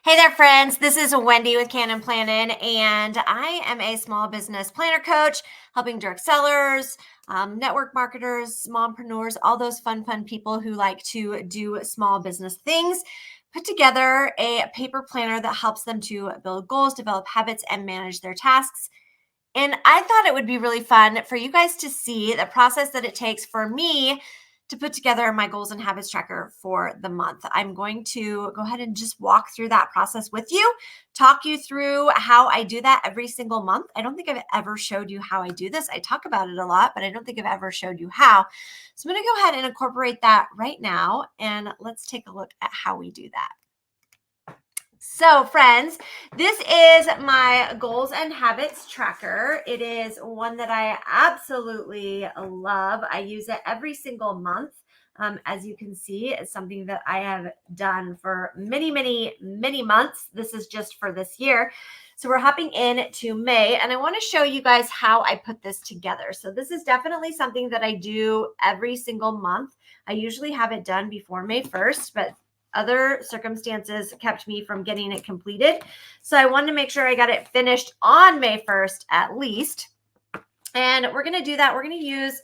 Hey there, friends. This is Wendy with Cannin Plannin, and I am a small business planner coach helping direct sellers, network marketers, mompreneurs, all those fun people who like to do small business things, put together a paper planner that helps them to build goals, develop habits, and manage their tasks. And I thought it would be really fun for you guys to see the process that it takes for me to put together my goals and habits tracker for the month. I'm going to go ahead and just walk through that process with you, talk you through how I do that every single month. I don't think I've ever showed you how I do this. I talk about it a lot, but I don't think I've ever showed you how. So I'm going to go ahead and incorporate that right now, and let's take a look at how we do that. So friends, this is my goals and habits tracker. It is one that I absolutely love. I use it every single month. As you can see, it's something that I have done for many months. This is just for this year. So we're hopping in to May, and I want to show you guys how I put this together. So this is definitely something that I do every single month. I usually have it done before May 1st, but other circumstances kept me from getting it completed. So I wanted to make sure I got it finished on May 1st at least. And we're going to do that. We're going to use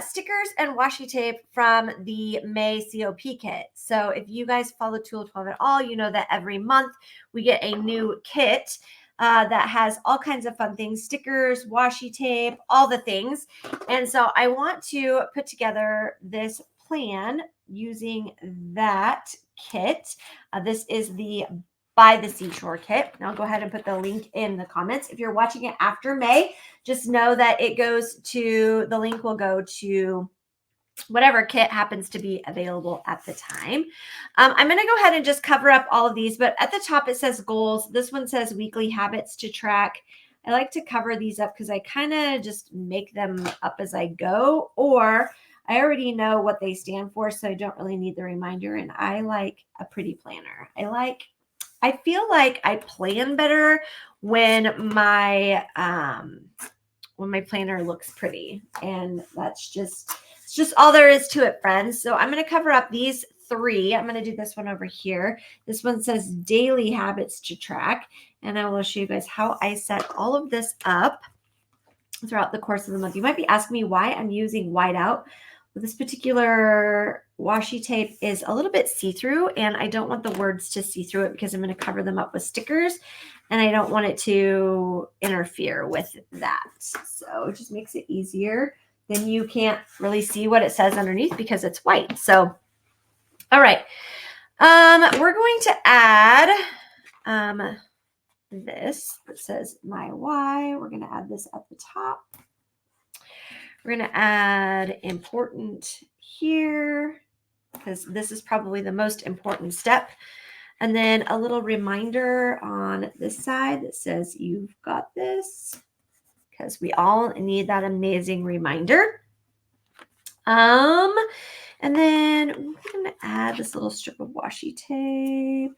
stickers and washi tape from the May COP kit. So if you guys follow Tool 12 at all, you know that every month we get a new kit that has all kinds of fun things, stickers, washi tape, all the things. And so I want to put together this plan using that kit. This is the By the Seashore kit. And I'll go ahead and put the link in the comments. If you're watching it after May, just know that the link will go to whatever kit happens to be available at the time. I'm going to go ahead and just cover up all of these, but at the top it says goals. This one says weekly habits to track. I like to cover these up because I kind of just make them up as I go, or I already know what they stand for, so I don't really need the reminder. And I like a pretty planner. I feel like I plan better when my planner looks pretty, and it's just all there is to it, friends. So I'm going to cover up these three. I'm going to do this one over here. This one says daily habits to track, and I will show you guys how I set all of this up throughout the course of the month. You might be asking me why I'm using whiteout. This particular washi tape is a little bit see-through, and I don't want the words to see through it because I'm going to cover them up with stickers, and I don't want it to interfere with that. So it just makes it easier. Then you can't really see what it says underneath because it's white. So, all right. We're going to add this that says my why. We're going to add this at the top. We're going to add important here because this is probably the most important step. And then a little reminder on this side that says you've got this, because we all need that amazing reminder. And then we're going to add this little strip of washi tape,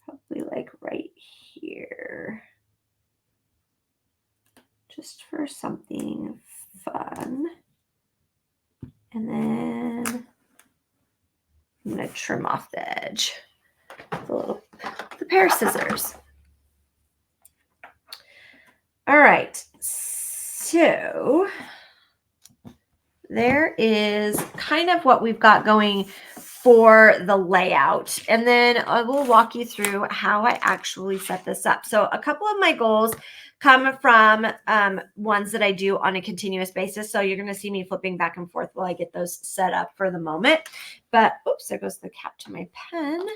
probably like right here, just for something fun. And then I'm going to trim off the edge with the pair of scissors. All right, so there is kind of what we've got going for the layout. And then I will walk you through how I actually set this up. So a couple of my goals come from ones that I do on a continuous basis. So you're going to see me flipping back and forth while I get those set up for the moment. But oops, there goes the cap to my pen.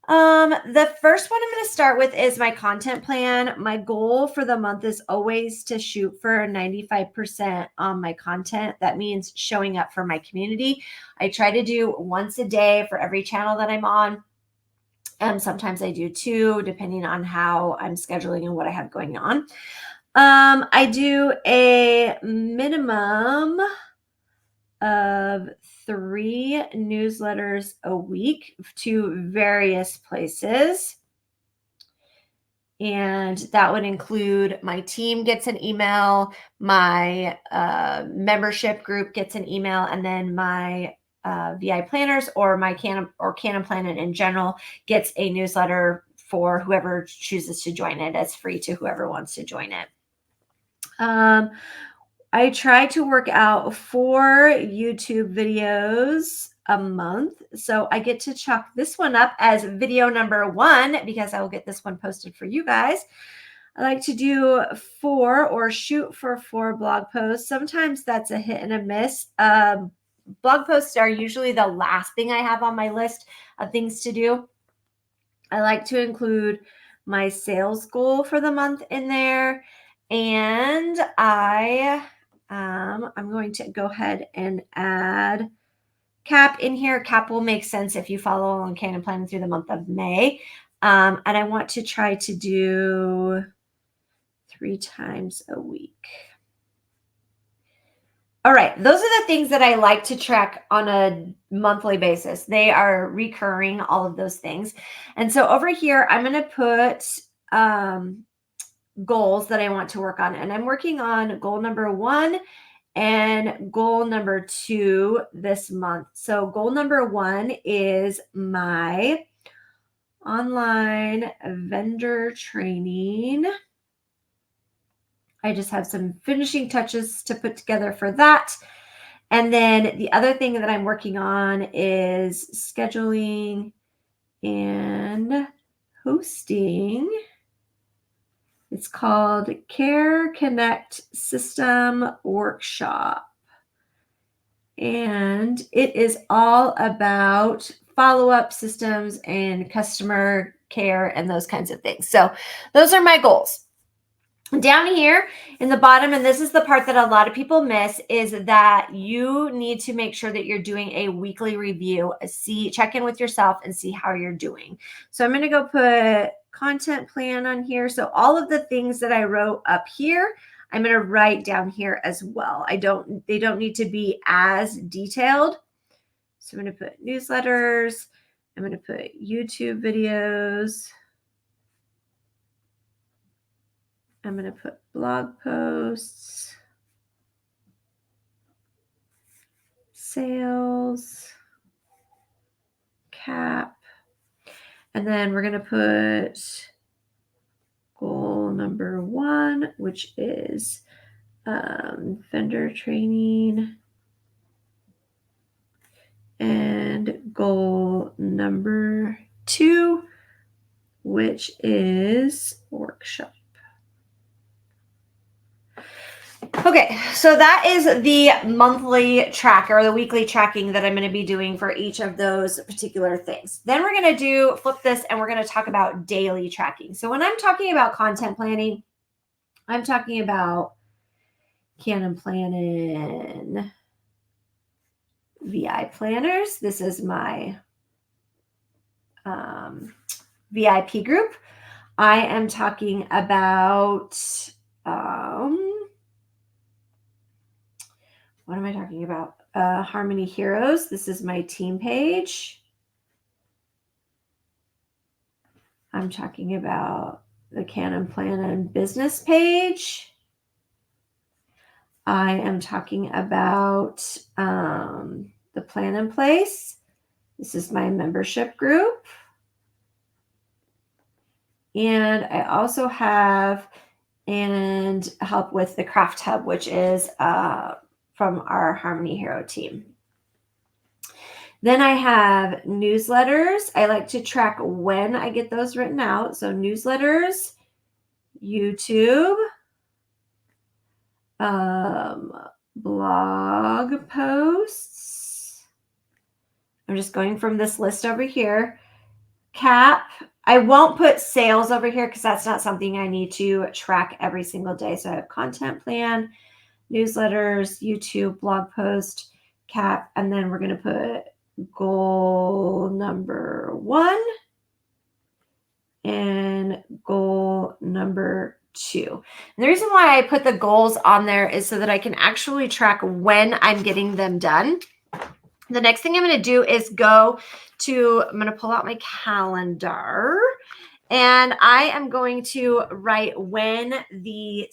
The first one I'm going to start with is my content plan. My goal for the month is always to shoot for 95% on my content. That means showing up for my community. I try to do once a day for every channel that I'm on. And sometimes I do two, depending on how I'm scheduling and what I have going on. I do a minimum of 3 newsletters a week to various places. And that would include my team gets an email, my membership group gets an email, and then my VI planners or my Cannin Plannin in general gets a newsletter for whoever chooses to join it. It's free to whoever wants to join it. I try to work out 4 YouTube videos a month. So I get to chalk this one up as video number 1 because I will get this one posted for you guys. I like to do 4 or shoot for 4 blog posts. Sometimes that's a hit and a miss. Blog posts are usually the last thing I have on my list of things to do. I like to include my sales goal for the month in there. And I'm going to go ahead and add cap in here. Cap will make sense if you follow along Cannin Plannin through the month of May. And I want to try to do 3 times a week. All right, those are the things that I like to track on a monthly basis. They are recurring, all of those things. And so over here, I'm going to put goals that I want to work on. And I'm working on goal number 1 and goal number 2 this month. So goal number 1 is my online vendor training. I just have some finishing touches to put together for that. And then the other thing that I'm working on is scheduling and hosting. It's called Care Connect System Workshop. And it is all about follow-up systems and customer care and those kinds of things. So those are my goals. Down here in the bottom, and this is the part that a lot of people miss, is that you need to make sure that you're doing a weekly review, check in with yourself and see how you're doing. So I'm going to go put content plan on here. So all of the things that I wrote up here, I'm going to write down here as well. They don't need to be as detailed. So I'm going to put newsletters. I'm going to put YouTube videos. I'm going to put blog posts, sales, cap, and then we're going to put goal number 1, which is vendor training, and goal number 2, which is workshop. Okay, so that is the monthly tracker, the weekly tracking that I'm going to be doing for each of those particular things. Then we're going to flip this and we're going to talk about daily tracking. So when I'm talking about content planning, I'm talking about Cannin Plannin VI planners. This is my VIP group. I am talking about what am I talking about? Harmony Heroes. This is my team page. I'm talking about the Cannin Plannin business page. I am talking about the Plannin Place. This is my membership group. And I also have and help with the Craft Hub, which is from our Harmony Hero team. Then I have newsletters. I like to track when I get those written out. So newsletters, YouTube, blog posts. I'm just going from this list over here. Cap. I won't put sales over here because that's not something I need to track every single day. So I have content plan, newsletters, YouTube, blog post, cap, and then we're going to put goal number 1 and goal number 2. And the reason why I put the goals on there is so that I can actually track when I'm getting them done. The next thing I'm going to do is I'm going to pull out my calendar And I am going to write when the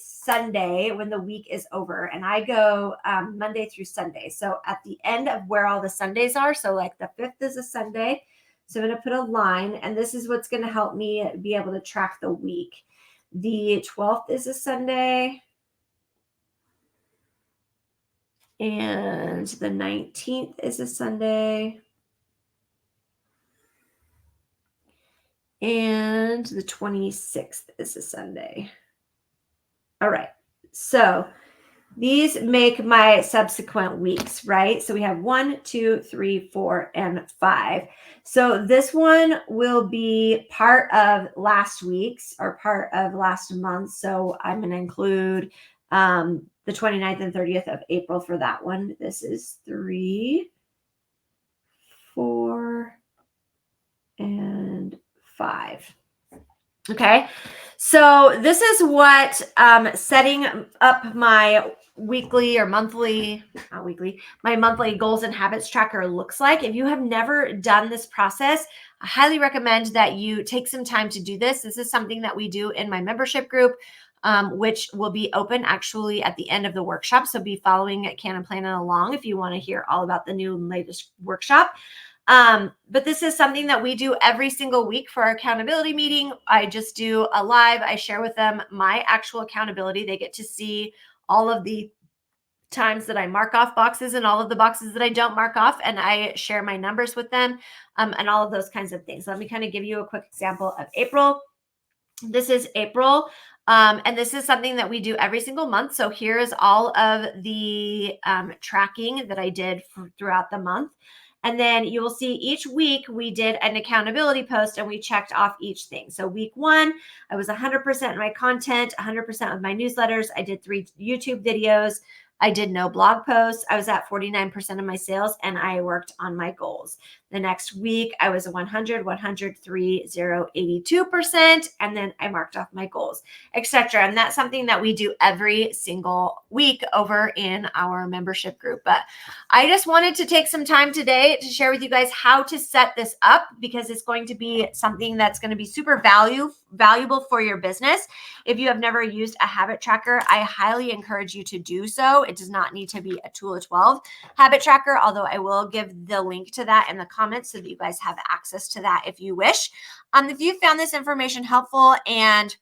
week is over. And I go Monday through Sunday. So at the end of where all the Sundays are, so like the 5th is a Sunday. So I'm going to put a line, and this is what's going to help me be able to track the week. The 12th is a Sunday. And the 19th is a Sunday. And the 26th is a Sunday. All right. So these make my subsequent weeks, right? So we have 1, 2, 3, 4, and 5. So this one will be part of last week's or part of last month. So I'm going to include the 29th and 30th of April for that one. This is 3, 4, and 5. Okay. So this is what setting up my weekly or monthly, not weekly, my monthly goals and habits tracker looks like. If you have never done this process, I highly recommend that you take some time to do this. This is something that we do in my membership group, which will be open actually at the end of the workshop. So be following Cannin Plannin along if you want to hear all about the new and latest workshop. But this is something that we do every single week for our accountability meeting. I just do a live. I share with them my actual accountability. They get to see all of the times that I mark off boxes and all of the boxes that I don't mark off. And I share my numbers with them and all of those kinds of things. Let me kind of give you a quick example of April. This is April. And this is something that we do every single month. So here's all of the tracking that I did throughout the month. And then you will see each week we did an accountability post and we checked off each thing. So week 1, I was 100% in my content, 100% of my newsletters. I did 3 YouTube videos. I did no blog posts. I was at 49% of my sales and I worked on my goals. The next week, I was 100, 103, 0, 82%. And then I marked off my goals, etc. And that's something that we do every single week over in our membership group. But I just wanted to take some time today to share with you guys how to set this up because it's going to be something that's going to be super valuable for your business. If you have never used a habit tracker, I highly encourage you to do so. It does not need to be a Tool of 12 habit tracker, although I will give the link to that in the comments so that you guys have access to that if you wish. If you found this information helpful and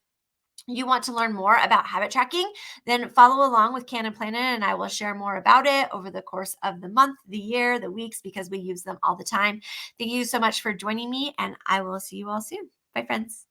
you want to learn more about habit tracking, then follow along with Cannin Plannin and I will share more about it over the course of the month, the year, the weeks, because we use them all the time. Thank you so much for joining me and I will see you all soon. Bye, friends.